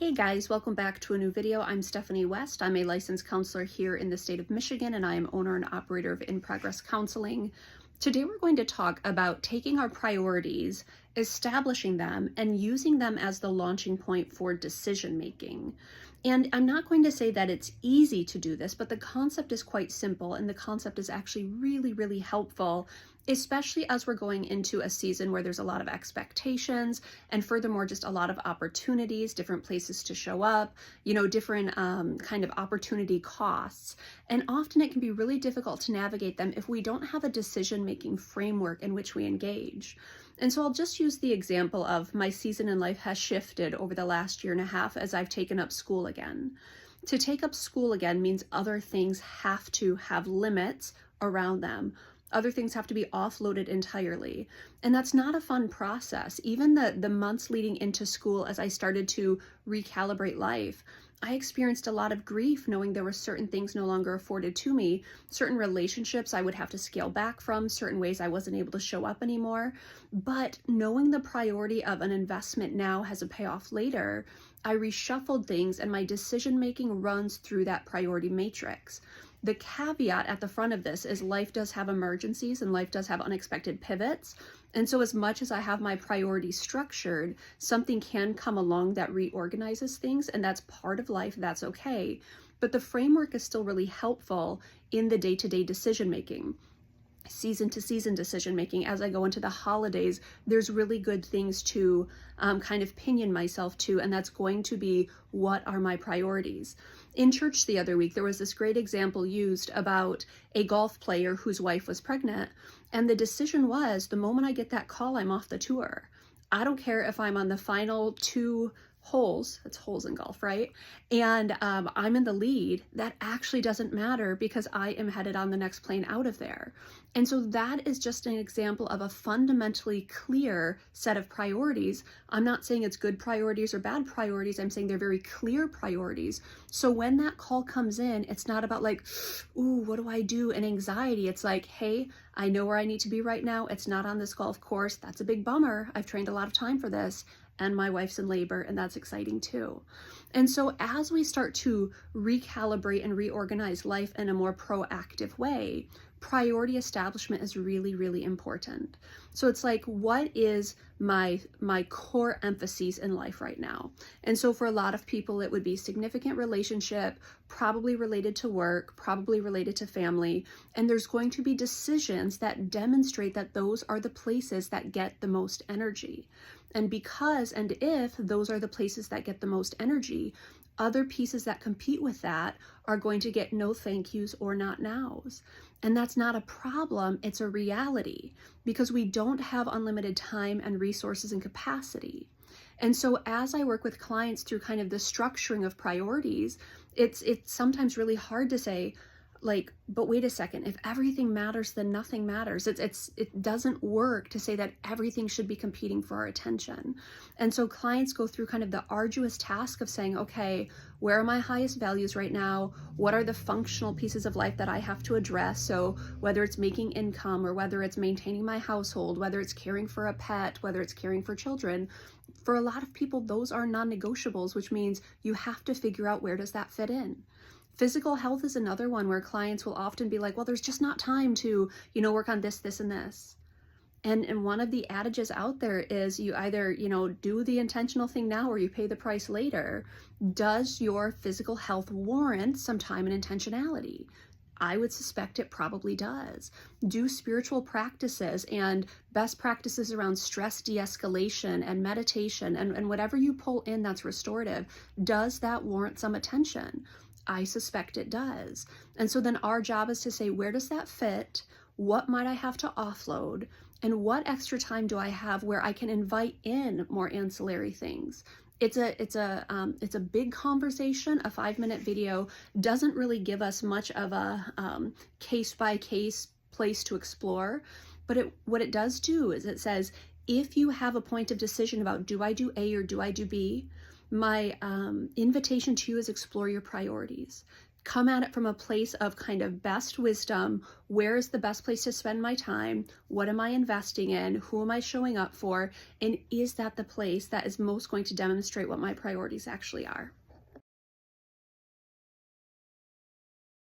Hey guys, welcome back to a new video. I'm Stephanie West. I'm a licensed counselor here in the state of Michigan, and I am owner and operator of In Progress Counseling. Today we're going to talk about taking our priorities, establishing them, and using them as the launching point for decision making. And I'm not going to say that it's easy to do this, but the concept is quite simple, and the concept is actually really helpful, especially as we're going into a season where there's a lot of expectations and furthermore just a lot of opportunities, different places to show up, different kind of opportunity costs. And often it can be really difficult to navigate them if we don't have a decision-making framework in which we engage. And so I'll just use the example of my season in life has shifted over the last year and a half as I've taken up school again. To take up school again means other things have to have limits around them. Other things have to be offloaded entirely. And that's not a fun process. Even the months leading into school, as I started to recalibrate life, I experienced a lot of grief knowing there were certain things no longer afforded to me, certain relationships I would have to scale back from, certain ways I wasn't able to show up anymore. But knowing the priority of an investment now has a payoff later, I reshuffled things and my decision making runs through that priority matrix. The caveat at the front of this is life does have emergencies and life does have unexpected pivots. And so as much as I have my priorities structured, something can come along that reorganizes things, and that's part of life, that's okay. But the framework is still really helpful in the day-to-day decision making. Season to season decision making. As I go into the holidays, there's really good things to kind of pinion myself to, and that's going to be, what are my priorities? In church the other week, there was this great example used about a golf player whose wife was pregnant, and the decision was, the moment I get that call, I'm off the tour. I don't care if I'm on the final two holes, it's holes in golf, right? And I'm in the lead. That actually doesn't matter because I am headed on the next plane out of there. And so that is just an example of a fundamentally clear set of priorities. I'm not saying it's good priorities or bad priorities. I'm saying they're very clear priorities. So when that call comes in, it's not about like, ooh, what do I do? And anxiety. It's like, hey, I know where I need to be right now. It's not on this golf course. That's a big bummer. I've trained a lot of time for this. And my wife's in labor, and that's exciting too. And so as we start to recalibrate and reorganize life in a more proactive way, priority establishment is really important. So it's like, what is my core emphases in life right now? And so for a lot of people, it would be significant relationship, probably related to work, probably related to family. And there's going to be decisions that demonstrate that those are the places that get the most energy. And because and if those are the places that get the most energy, other pieces that compete with that are going to get no thank yous or not nows. And that's not a problem, it's a reality, because we don't have unlimited time and resources and capacity. And so as I work with clients through kind of the structuring of priorities, it's sometimes really hard to say, like, but wait a second, if everything matters, then nothing matters. It doesn't work to say that everything should be competing for our attention. And so clients go through kind of the arduous task of saying, okay, where are my highest values right now? What are the functional pieces of life that I have to address? So whether it's making income or whether it's maintaining my household, whether it's caring for a pet, whether it's caring for children, for a lot of people, those are non-negotiables, which means you have to figure out, where does that fit in? Physical health is another one where clients will often be like, well, there's just not time to, work on this, this, and this. And one of the adages out there is you either, do the intentional thing now or you pay the price later. Does your physical health warrant some time and intentionality? I would suspect it probably does. Do spiritual practices and best practices around stress de-escalation and meditation and whatever you pull in that's restorative, does that warrant some attention? I suspect it does. And so then our job is to say, where does that fit? What might I have to offload? And what extra time do I have where I can invite in more ancillary things? It's a big conversation. A 5-minute video doesn't really give us much of a case-by-case place to explore. But what it does do is it says, if you have a point of decision about, do I do A or do I do B? My invitation to you is explore your priorities. come at it from a place of kind of best wisdom. Where is the best place to spend my time? What am I investing in? Who am I showing up for? And is that the place that is most going to demonstrate what my priorities actually are?